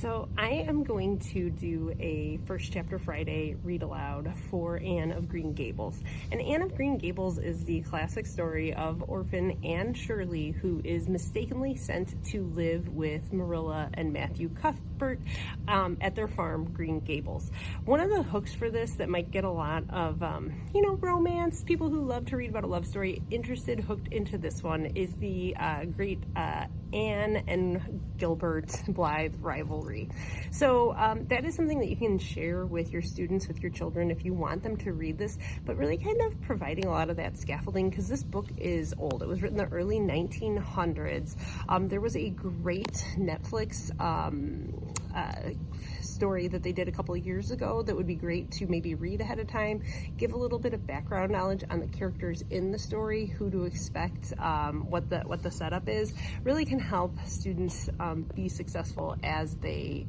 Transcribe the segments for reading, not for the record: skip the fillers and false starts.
So I am going to do a First Chapter Friday read aloud for Anne of Green Gables. And Anne of Green Gables is the classic story of orphan Anne Shirley, who is mistakenly sent to live with Marilla and Matthew Cuthbert at their farm, Green Gables. One of the hooks for this that might get a lot of, romance, people who love to read about a love story, hooked into this one is the great Anne and Gilbert Blythe rivalry. So that is something that you can share with your students, with your children, if you want them to read this, but really kind of providing a lot of that scaffolding, because this book is old. It was written in the early 1900s. There was a great Netflix story that they did a couple of years ago that would be great to maybe read ahead of time, give a little bit of background knowledge on the characters in the story, who to expect, what the setup is, really can help students be successful as they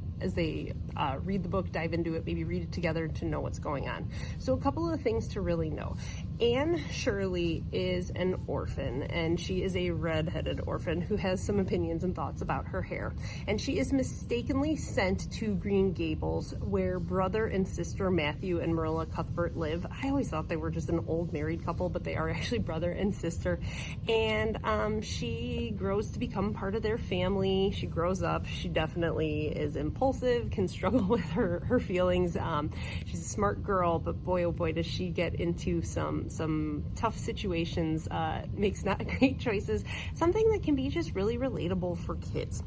read the book, dive into it, maybe read it together to know what's going on. So a couple of things to really know. Anne Shirley is an orphan, and she is a red-headed orphan who has some opinions and thoughts about her hair. And she is mistakenly sent to Green Gables, where brother and sister Matthew and Marilla Cuthbert live. I always thought they were just an old married couple, but they are actually brother and sister. And she grows to become part of their family. She grows up. She definitely is impulsive, can struggle with her feelings. She's a smart girl, but boy, oh boy, does she get into some tough situations, makes not great choices, something that can be just really relatable for kids.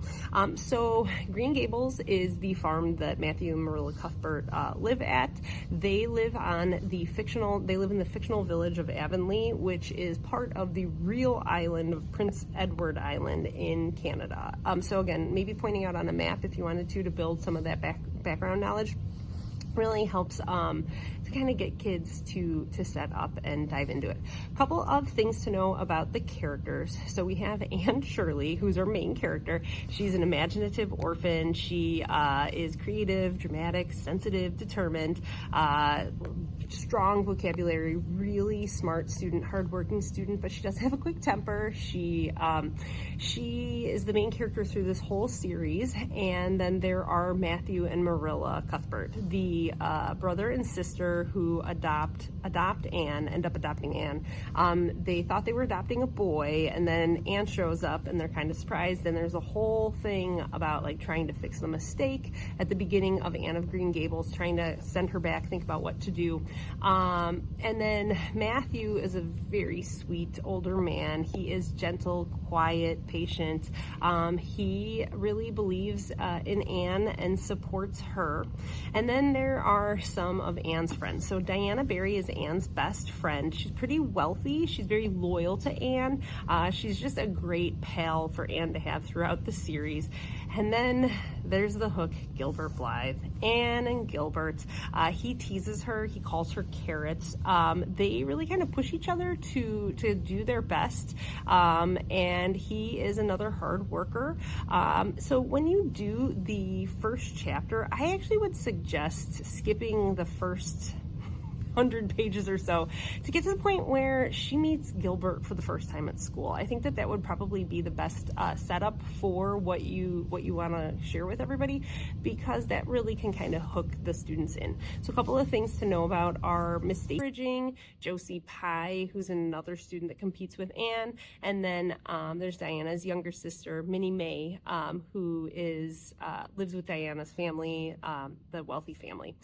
So Green Gables is the farm that Matthew and Marilla Cuthbert live at. They live in the fictional village of Avonlea, which is part of the real island of Prince Edward Island in Canada. So again, maybe pointing out on a map if you wanted to build some of that background knowledge really helps to kind of get kids to set up and dive into it. A couple of things to know about the characters. So we have Anne Shirley, who's our main character. She's an imaginative orphan. She is creative, dramatic, sensitive, determined, strong vocabulary, really smart student, hardworking student, but she does have a quick temper. She is the main character through this whole series. And then there are Matthew and Marilla Cuthbert, the brother and sister who end up adopting Anne. They thought they were adopting a boy, and then Anne shows up and they're kind of surprised, and there's a whole thing about like trying to fix the mistake at the beginning of Anne of Green Gables, trying to send her back, think about what to do. And then Matthew is a very sweet older man. He is gentle, quiet, patient. He really believes in Anne and supports her. And then there are some of Anne's friends. So Diana Barry is Anne's best friend. She's pretty wealthy. She's very loyal to Anne. She's just a great pal for Anne to have throughout the series. And then there's the hook, Gilbert Blythe. Anne and Gilbert. He teases her. He calls her carrots. They really kind of push each other to do their best. And he is another hard worker. So when you do the first chapter, I actually would suggest skipping the first 100 pages or so to get to the point where she meets Gilbert for the first time at school. I think that would probably be the best setup for what you want to share with everybody, because that really can kind of hook the students in. So a couple of things to know about are mistake bridging, Josie Pye, who's another student that competes with Anne, and then there's Diana's younger sister, Minnie May, who lives with Diana's family, the wealthy family.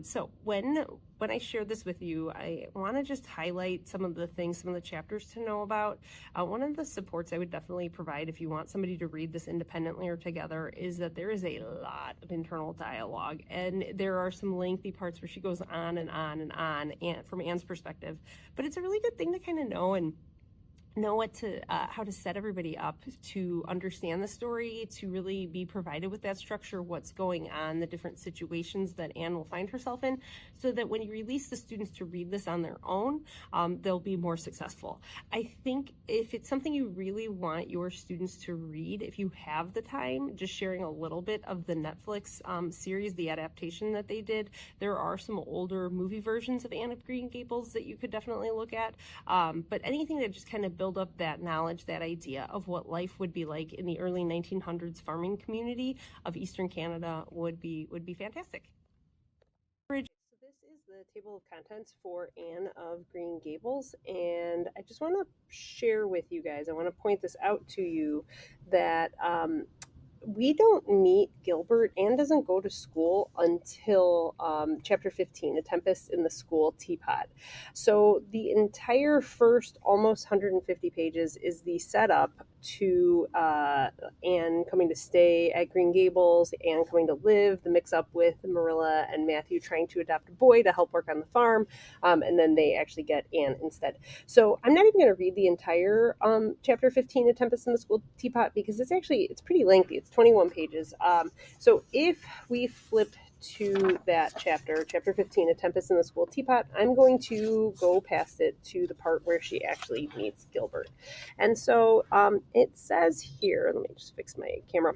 So when I share this with you, I want to just highlight some of the chapters to know about. One of the supports I would definitely provide if you want somebody to read this independently or together is that there is a lot of internal dialogue, and there are some lengthy parts where she goes on and on and on from Anne's perspective. But it's a really good thing to kind of know and know how to set everybody up to understand the story, to really be provided with that structure, what's going on, the different situations that Anne will find herself in, so that when you release the students to read this on their own, they'll be more successful. I think if it's something you really want your students to read, if you have the time, just sharing a little bit of the Netflix series, the adaptation that they did. There are some older movie versions of Anne of Green Gables that you could definitely look at, but anything that just kind of build up that knowledge, that idea of what life would be like in the early 1900s farming community of Eastern Canada would be fantastic. So this is the table of contents for Anne of Green Gables, and I just want to share with you guys, I want to point this out to you that we don't meet Gilbert. Anne doesn't go to school until chapter 15, A Tempest in the School Teapot. So the entire first almost 150 pages is the setup to Anne coming to stay at Green Gables, Anne coming to live, the mix up with Marilla and Matthew trying to adopt a boy to help work on the farm, and then they actually get Anne instead. So I'm not even going to read the entire chapter 15, A Tempest in the School Teapot, because it's pretty lengthy. It's 21 pages. So if we flip to that chapter 15, A Tempest in the School Teapot, I'm going to go past it to the part where she actually meets Gilbert. And so it says here, let me just fix my camera.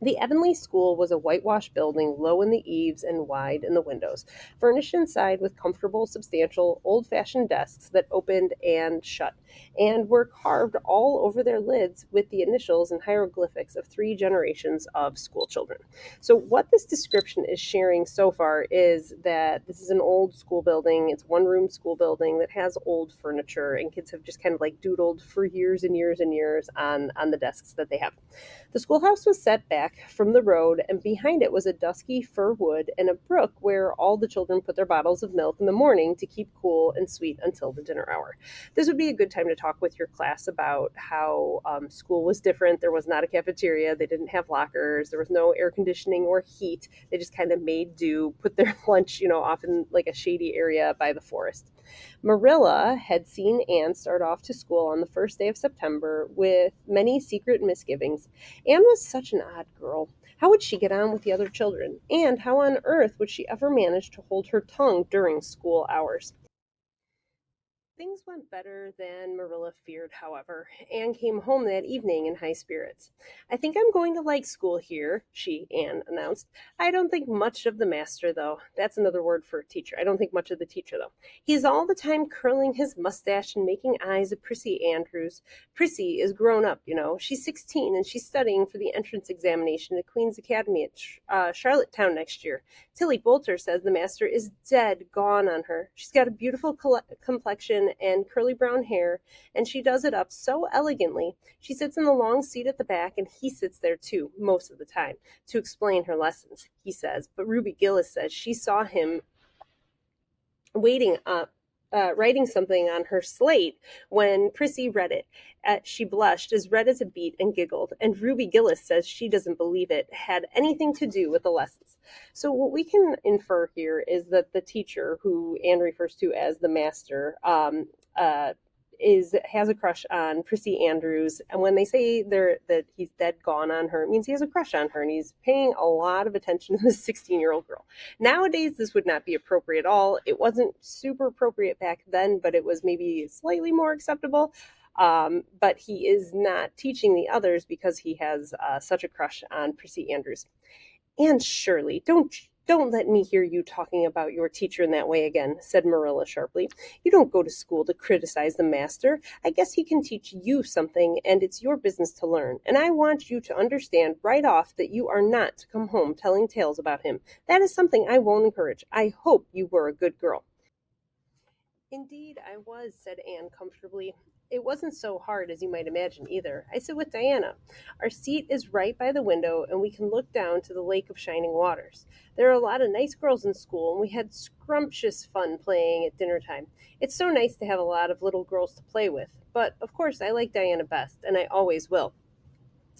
The Avonlea School was a whitewashed building, low in the eaves and wide in the windows, furnished inside with comfortable, substantial, old-fashioned desks that opened and shut, and were carved all over their lids with the initials and hieroglyphics of 3 generations of school children. So what this description is sharing so far is that this is an old school building. It's a one-room school building that has old furniture, and kids have just kind of like doodled for years and years and years on the desks that they have. The schoolhouse was set back from the road, and behind it was a dusky fir wood and a brook where all the children put their bottles of milk in the morning to keep cool and sweet until the dinner hour. This would be a good time to talk with your class about how school was different. There was not a cafeteria. They didn't have lockers. There was no air conditioning or heat. They just kind of made do, put their lunch, off in like a shady area by the forest. Marilla had seen Anne start off to school on the first day of September with many secret misgivings. Anne was such an odd girl. How would she get on with the other children? And how on earth would she ever manage to hold her tongue during school hours? Things went better than Marilla feared, however. Anne came home that evening in high spirits. "I think I'm going to like school here," Anne announced. "I don't think much of the master, though." That's another word for teacher. I don't think much of the teacher, though. "He's all the time curling his mustache and making eyes at Prissy Andrews. Prissy is grown up, She's 16, and she's studying for the entrance examination at Queen's Academy at Charlottetown next year. Tilly Bolter says the master is dead gone on her. She's got a beautiful complexion and curly brown hair, and she does it up so elegantly. She sits in the long seat at the back, and he sits there too, most of the time, to explain her lessons," he says. But Ruby Gillis says she saw him waiting up, writing something on her slate when Prissy read it. She blushed, as red as a beet, and giggled. And Ruby Gillis says she doesn't believe it had anything to do with the lessons. So what we can infer here is that the teacher, who Anne refers to as the master, has a crush on Prissy Andrews, and when they say that he's dead gone on her, it means he has a crush on her, and he's paying a lot of attention to this 16-year-old girl. Nowadays, this would not be appropriate at all. It wasn't super appropriate back then, but it was maybe slightly more acceptable. But he is not teaching the others because he has such a crush on Prissy Andrews. "Anne Shirley, don't let me hear you talking about your teacher in that way again," said Marilla sharply. "You don't go to school to criticize the master. I guess he can teach you something, and it's your business to learn. And I want you to understand right off that you are not to come home telling tales about him. That is something I won't encourage. I hope you were a good girl." "Indeed, I was," said Anne comfortably. "It wasn't so hard as you might imagine, either. I sit with Diana. Our seat is right by the window, and we can look down to the Lake of Shining Waters. There are a lot of nice girls in school, and we had scrumptious fun playing at dinner time. It's so nice to have a lot of little girls to play with. But, of course, I like Diana best, and I always will.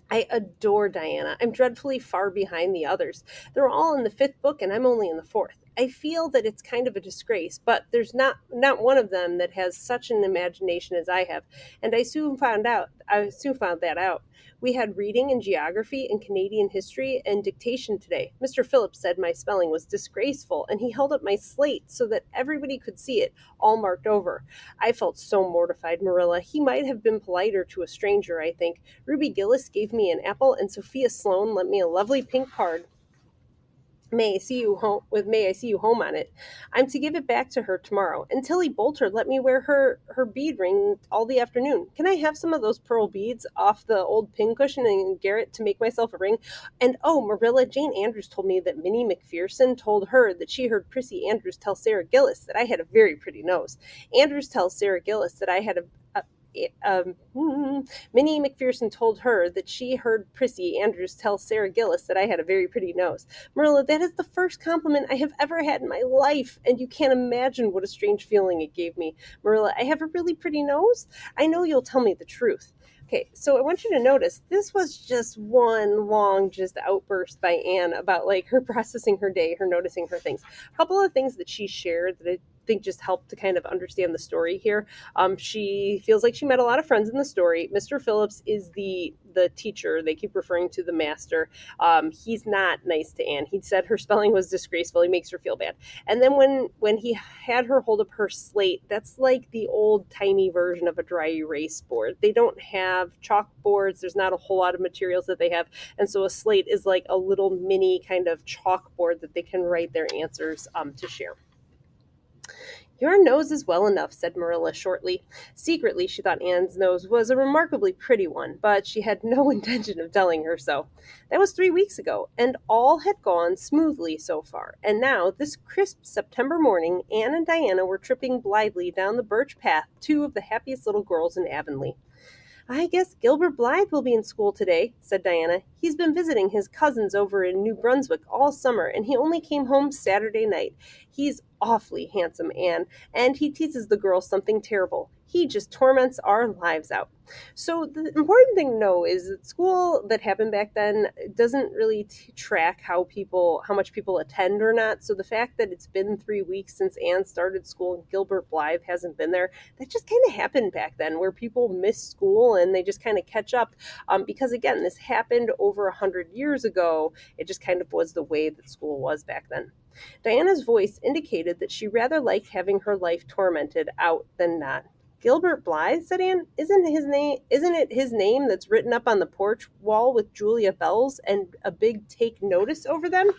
I adore Diana. I'm dreadfully far behind the others. They're all in the 5th book, and I'm only in the 4th. I feel that it's kind of a disgrace, but there's not one of them that has such an imagination as I have, and I soon found that out. We had reading and geography and Canadian history and dictation today. Mr. Phillips said my spelling was disgraceful, and he held up my slate so that everybody could see it, all marked over. I felt so mortified, Marilla. He might have been politer to a stranger, I think. Ruby Gillis gave me an apple, and Sophia Sloane lent me a lovely pink card. May I see you home with May I see you home on it. I'm to give it back to her tomorrow. And Tilly Bolter let me wear her bead ring all the afternoon. Can I have some of those pearl beads off the old pincushion and Garrett to make myself a ring? And oh, Marilla, Jane Andrews told me that Minnie McPherson told her that she heard Prissy Andrews tell Sarah Gillis that I had a very pretty nose. Andrews tells Sarah Gillis that I had Minnie McPherson told her that she heard Prissy Andrews tell Sarah Gillis that I had a very pretty nose. Marilla, that is the first compliment I have ever had in my life, and you can't imagine what a strange feeling it gave me. Marilla, I have a really pretty nose? I know you'll tell me the truth. Okay, so I want you to notice this was just one long just outburst by Anne about like her processing her day, her noticing her things. A couple of things that she shared that I think just helped to kind of understand the story here. She feels like she met a lot of friends in the story. Mr. Phillips is the teacher. They keep referring to the master. He's not nice to Anne. He said her spelling was disgraceful. He makes her feel bad. And then when he had her hold up her slate, that's like the old timey version of a dry erase board. They don't have chalkboards. There's not a whole lot of materials that they have. And so a slate is like a little mini kind of chalkboard that they can write their answers to share. Your nose is well enough, said Marilla shortly. Secretly, she thought Anne's nose was a remarkably pretty one, but she had no intention of telling her so. That was 3 weeks ago, and all had gone smoothly so far. And now, this crisp September morning, Anne and Diana were tripping blithely down the birch path, two of the happiest little girls in Avonlea. I guess Gilbert Blythe will be in school today, said Diana. He's been visiting his cousins over in New Brunswick all summer, and he only came home Saturday night. He's awfully handsome, Anne, and he teases the girls something terrible. He just torments our lives out. So the important thing to know is that school that happened back then doesn't really track how much people attend or not. So the fact that it's been 3 weeks since Anne started school and Gilbert Blythe hasn't been there, that just kind of happened back then, where people miss school and they just kind of catch up. Because again, this happened over 100 years ago. It just kind of was the way that school was back then. Diana's voice indicated that she rather liked having her life tormented out than not. Gilbert Blythe, said Anne. Isn't it his name that's written up on the porch wall with Julia Bell's and a big take notice over them?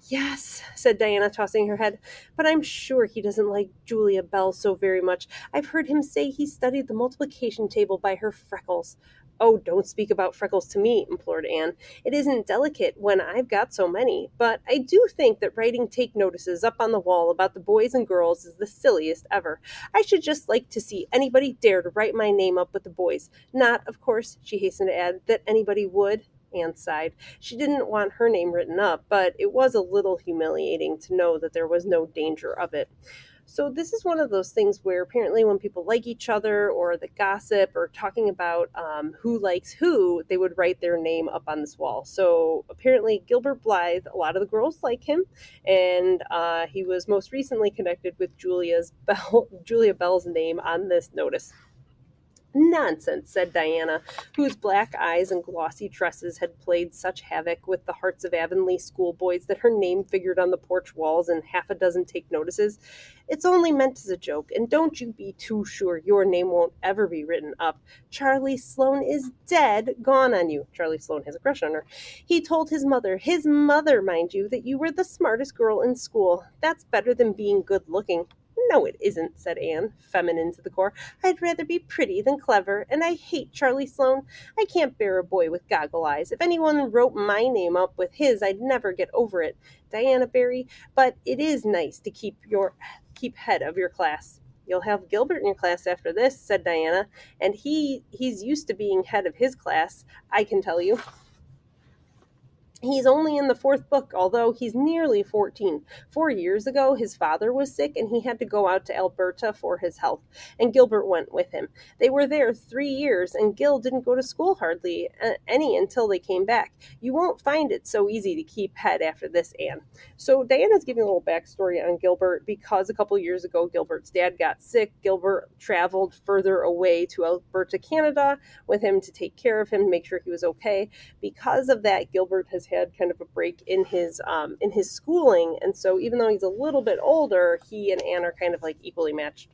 Yes, said Diana, tossing her head, but I'm sure he doesn't like Julia Bell so very much. I've heard him say he studied the multiplication table by her freckles. Oh, don't speak about freckles to me, implored Anne. It isn't delicate when I've got so many, but I do think that writing take notices up on the wall about the boys and girls is the silliest ever. I should just like to see anybody dare to write my name up with the boys. Not, of course, she hastened to add, that anybody would. Anne sighed. She didn't want her name written up, but it was a little humiliating to know that there was no danger of it. So this is one of those things where apparently when people like each other or the gossip or talking about who likes who, they would write their name up on this wall. So apparently Gilbert Blythe, a lot of the girls like him, and he was most recently connected with Julia Bell's name on this notice. Nonsense, said Diana, whose black eyes and glossy tresses had played such havoc with the hearts of Avonlea schoolboys that her name figured on the porch walls in half a dozen take notices. It's only meant as a joke, and don't you be too sure your name won't ever be written up. Charlie Sloane is dead gone on you. Charlie Sloane has a crush on her. He told his mother, mind you, that you were the smartest girl in school. That's better than being good-looking. No, it isn't, said Anne, feminine to the core. I'd rather be pretty than clever, and I hate Charlie Sloane. I can't bear a boy with goggle eyes. If anyone wrote my name up with his, I'd never get over it. Diana Barry, but it is nice to keep head of your class. You'll have Gilbert in your class after this, said Diana, and he's used to being head of his class, I can tell you. He's only in the 4th book, although he's nearly 14. 4 years ago, his father was sick, and he had to go out to Alberta for his health, and Gilbert went with him. They were there 3 years, and Gil didn't go to school hardly any until they came back. You won't find it so easy to keep head after this, Anne. So Diana's giving a little backstory on Gilbert because a couple years ago, Gilbert's dad got sick. Gilbert traveled further away to Alberta, Canada, with him to take care of him, to make sure he was okay. Because of that, Gilbert has had kind of a break in his schooling, and so even though he's a little bit older, he and Anne are kind of like equally matched.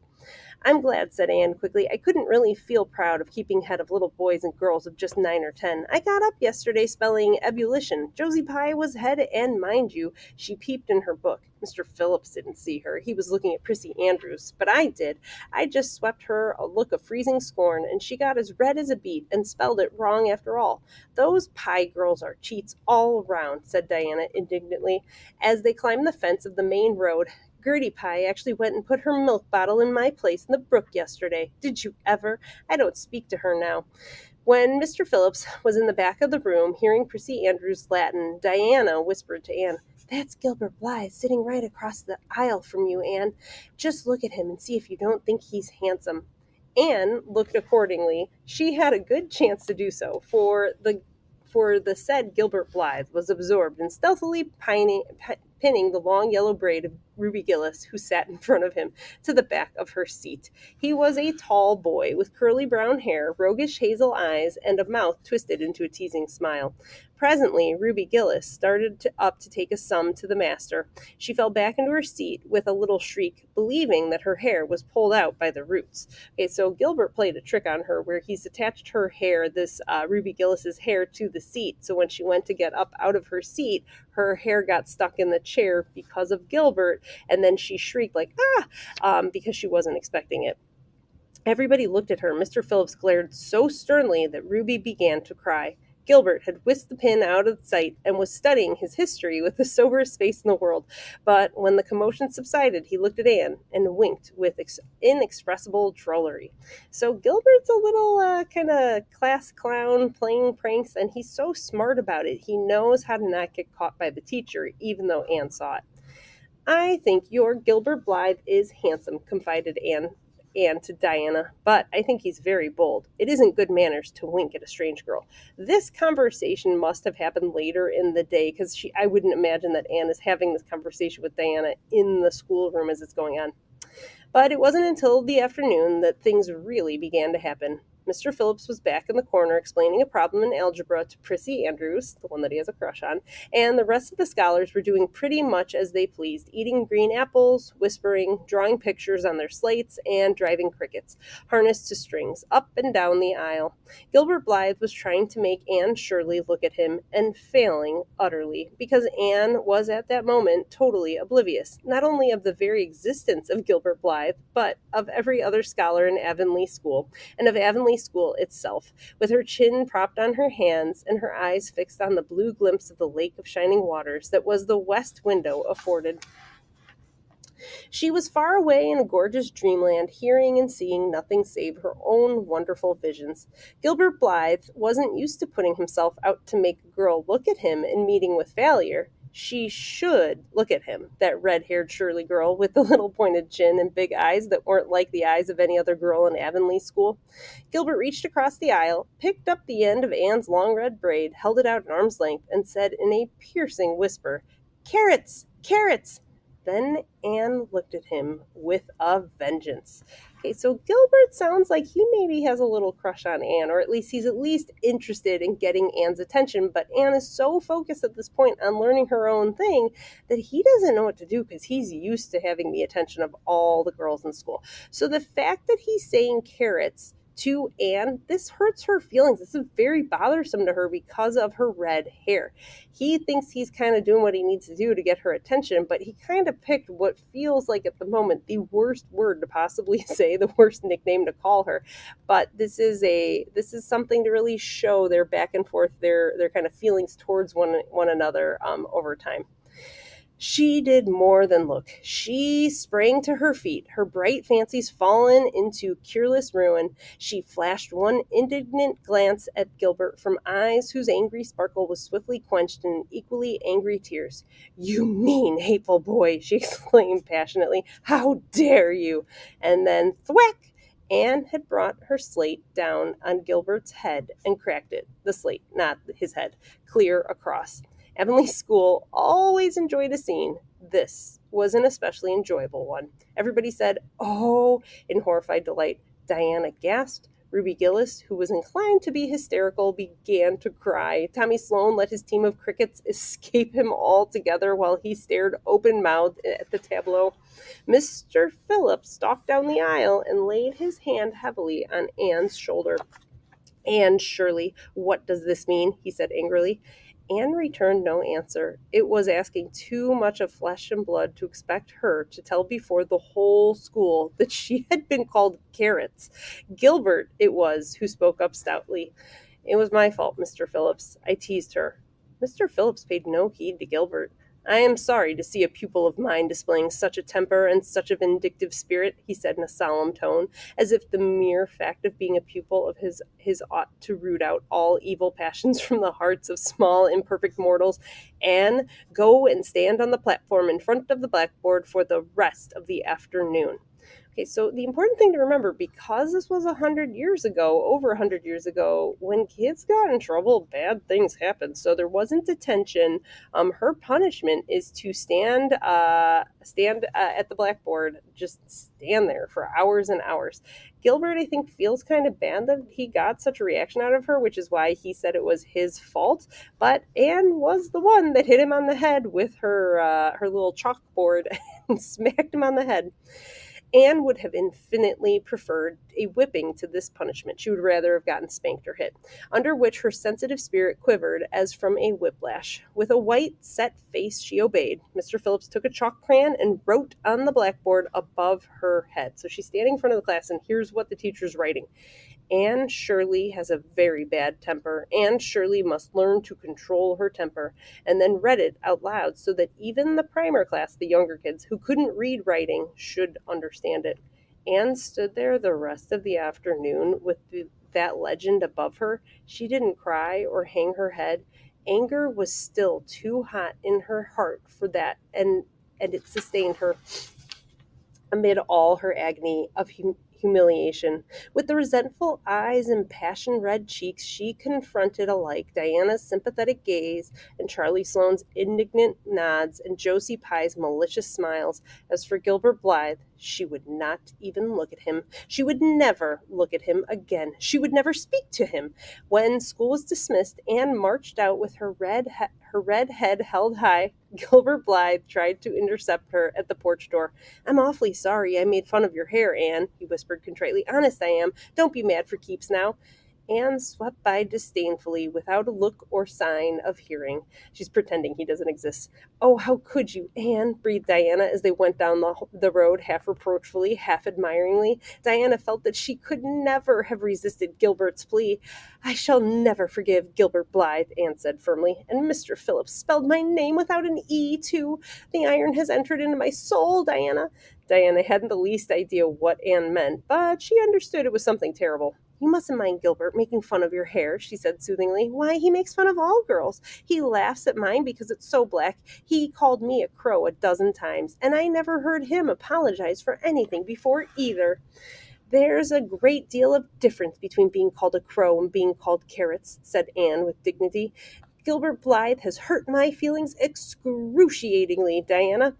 I'm glad, said Anne quickly. I couldn't really feel proud of keeping head of little boys and girls of just 9 or 10. I got up yesterday spelling ebullition. Josie Pye was head, and mind you, she peeped in her book. Mr. Phillips didn't see her. He was looking at Prissy Andrews, but I did. I just swept her a look of freezing scorn, and she got as red as a beet and spelled it wrong after all. Those Pye girls are cheats all around, said Diana indignantly, as they climbed the fence of the main road. Gertie Pye actually went and put her milk bottle in my place in the brook yesterday. Did you ever? I don't speak to her now. When Mr. Phillips was in the back of the room, hearing Prissy Andrews' Latin, Diana whispered to Anne, That's Gilbert Blythe sitting right across the aisle from you, Anne. Just look at him and see if you don't think he's handsome. Anne looked accordingly. She had a good chance to do so, for the said Gilbert Blythe was absorbed in stealthily pinning the long yellow braid of Ruby Gillis, who sat in front of him, to the back of her seat. He was a tall boy with curly brown hair, roguish hazel eyes, and a mouth twisted into a teasing smile. Presently, Ruby Gillis started up to take a sum to the master. She fell back into her seat with a little shriek, believing that her hair was pulled out by the roots. Okay, so Gilbert played a trick on her where he's attached her hair, Ruby Gillis's hair, to the seat. So when she went to get up out of her seat, her hair got stuck in the chair because of Gilbert, and then she shrieked like, because she wasn't expecting it. Everybody looked at her. Mr. Phillips glared so sternly that Ruby began to cry. Gilbert had whisked the pin out of sight and was studying his history with the soberest face in the world. But when the commotion subsided, he looked at Anne and winked with inexpressible drollery. So Gilbert's a little kind of class clown playing pranks, and he's so smart about it. He knows how to not get caught by the teacher, even though Anne saw it. I think your Gilbert Blythe is handsome, confided Anne to Diana, but I think he's very bold. It isn't good manners to wink at a strange girl. This conversation must have happened later in the day, because I wouldn't imagine that Anne is having this conversation with Diana in the schoolroom as it's going on. But it wasn't until the afternoon that things really began to happen. Mr. Phillips was back in the corner explaining a problem in algebra to Prissy Andrews, the one that he has a crush on, and the rest of the scholars were doing pretty much as they pleased, eating green apples, whispering, drawing pictures on their slates, and driving crickets, harnessed to strings, up and down the aisle. Gilbert Blythe was trying to make Anne Shirley look at him, and failing utterly, because Anne was at that moment totally oblivious, not only of the very existence of Gilbert Blythe, but of every other scholar in Avonlea School, and of Avonlea School itself, with her chin propped on her hands and her eyes fixed on the blue glimpse of the lake of shining waters that was the west window afforded. She was far away in a gorgeous dreamland, hearing and seeing nothing save her own wonderful visions. Gilbert Blythe wasn't used to putting himself out to make a girl look at him in meeting with failure. She should look at him, that red-haired Shirley girl with the little pointed chin and big eyes that weren't like the eyes of any other girl in Avonlea School. Gilbert reached across the aisle, picked up the end of Anne's long red braid, held it out at arm's length, and said in a piercing whisper, "Carrots! Carrots!" Then Anne looked at him with a vengeance. Okay, so Gilbert sounds like he maybe has a little crush on Anne, or he's at least interested in getting Anne's attention, but Anne is so focused at this point on learning her own thing that he doesn't know what to do because he's used to having the attention of all the girls in school. So the fact that he's saying carrots to Anne, this hurts her feelings. This is very bothersome to her because of her red hair. He thinks he's kind of doing what he needs to do to get her attention, but he kind of picked what feels like at the moment the worst word to possibly say, the worst nickname to call her. But this is something to really show their back and forth, their kind of feelings towards one another over time. She did more than look. She sprang to her feet, her bright fancies fallen into cureless ruin. She flashed one indignant glance at Gilbert from eyes whose angry sparkle was swiftly quenched in equally angry tears. "You mean, hateful boy!" she exclaimed passionately. "How dare you!" And then, thwack! Anne had brought her slate down on Gilbert's head and cracked it, the slate, not his head, clear across. Avonlea School always enjoyed a scene. This was an especially enjoyable one. Everybody said, "Oh," in horrified delight. Diana gasped. Ruby Gillis, who was inclined to be hysterical, began to cry. Tommy Sloane let his team of crickets escape him altogether while he stared open-mouthed at the tableau. Mr. Phillips stalked down the aisle and laid his hand heavily on Anne's shoulder. "Anne Shirley, what does this mean?" he said angrily. Anne returned no answer. It was asking too much of flesh and blood to expect her to tell before the whole school that she had been called carrots. Gilbert it was who spoke up stoutly. "It was my fault, Mr. Phillips. I teased her." Mr. Phillips paid no heed to Gilbert. "I am sorry to see a pupil of mine displaying such a temper and such a vindictive spirit," he said in a solemn tone, as if the mere fact of being a pupil of his ought to root out all evil passions from the hearts of small, imperfect mortals. "Anne, go and stand on the platform in front of the blackboard for the rest of the afternoon." Okay, so the important thing to remember, because this was 100 years ago, over 100 years ago, when kids got in trouble, bad things happened. So there wasn't detention. Her punishment is to stand at the blackboard, just stand there for hours and hours. Gilbert, I think, feels kind of bad that he got such a reaction out of her, which is why he said it was his fault. But Anne was the one that hit him on the head with her little chalkboard and smacked him on the head. Anne would have infinitely preferred a whipping to this punishment. She would rather have gotten spanked or hit, under which her sensitive spirit quivered as from a whiplash. With a white, set face, she obeyed. Mr. Phillips took a chalk crayon and wrote on the blackboard above her head. So she's standing in front of the class, and here's what the teacher's writing. "Anne Shirley has a very bad temper. Anne Shirley must learn to control her temper," and then read it out loud so that even the primer class, the younger kids, who couldn't read writing, should understand it. Anne stood there the rest of the afternoon with that legend above her. She didn't cry or hang her head. Anger was still too hot in her heart for that, and it sustained her amid all her agony of humiliation. With the resentful eyes and passion-red cheeks, she confronted alike Diana's sympathetic gaze and Charlie Sloane's indignant nods and Josie Pye's malicious smiles. As for Gilbert Blythe, she would not even look at him. She would never look at him again. She would never speak to him. When school was dismissed, Anne marched out with her red head held high. Gilbert Blythe tried to intercept her at the porch door. "I'm awfully sorry I made fun of your hair, Anne," he whispered contritely. "Honest I am. Don't be mad for keeps now." Anne swept by disdainfully without a look or sign of hearing. She's pretending he doesn't exist. "Oh, how could you, Anne?" breathed Diana as they went down the road, half reproachfully, half admiringly. Diana felt that she could never have resisted Gilbert's plea. "I shall never forgive Gilbert Blythe," Anne said firmly. "And Mr. Phillips spelled my name without an E, too. The iron has entered into my soul, Diana." Diana hadn't the least idea what Anne meant, but she understood it was something terrible. "You mustn't mind Gilbert making fun of your hair," she said soothingly. "Why, he makes fun of all girls. He laughs at mine because it's so black. He called me a crow a dozen times, and I never heard him apologize for anything before either." "There's a great deal of difference between being called a crow and being called carrots," said Anne with dignity. "Gilbert Blythe has hurt my feelings excruciatingly, Diana.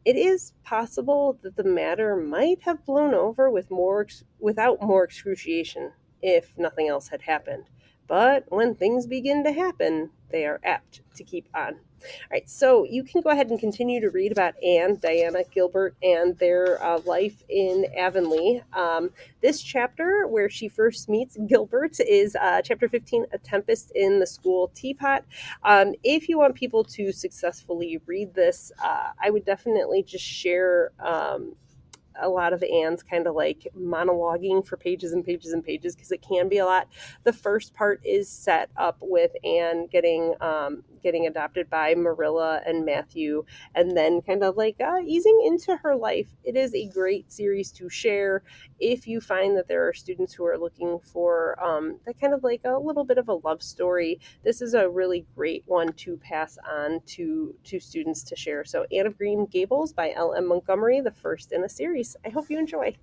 It is possible that the matter might have blown over without more excruciation, if nothing else had happened. But when things begin to happen, they are apt to keep on." All right, so you can go ahead and continue to read about Anne, Diana, Gilbert, and their life in Avonlea. This chapter, where she first meets Gilbert, is chapter 15, A Tempest in the School Teapot. If you want people to successfully read this, I would definitely just share a lot of Anne's kind of like monologuing for pages and pages and pages, because it can be a lot. The first part is set up with Anne getting adopted by Marilla and Matthew, and then kind of like easing into her life. It is a great series to share if you find that there are students who are looking for that kind of like a little bit of a love story. This is a really great one to pass on to students to share. So Anne of Green Gables by L.M. Montgomery, the first in a series. I hope you enjoy.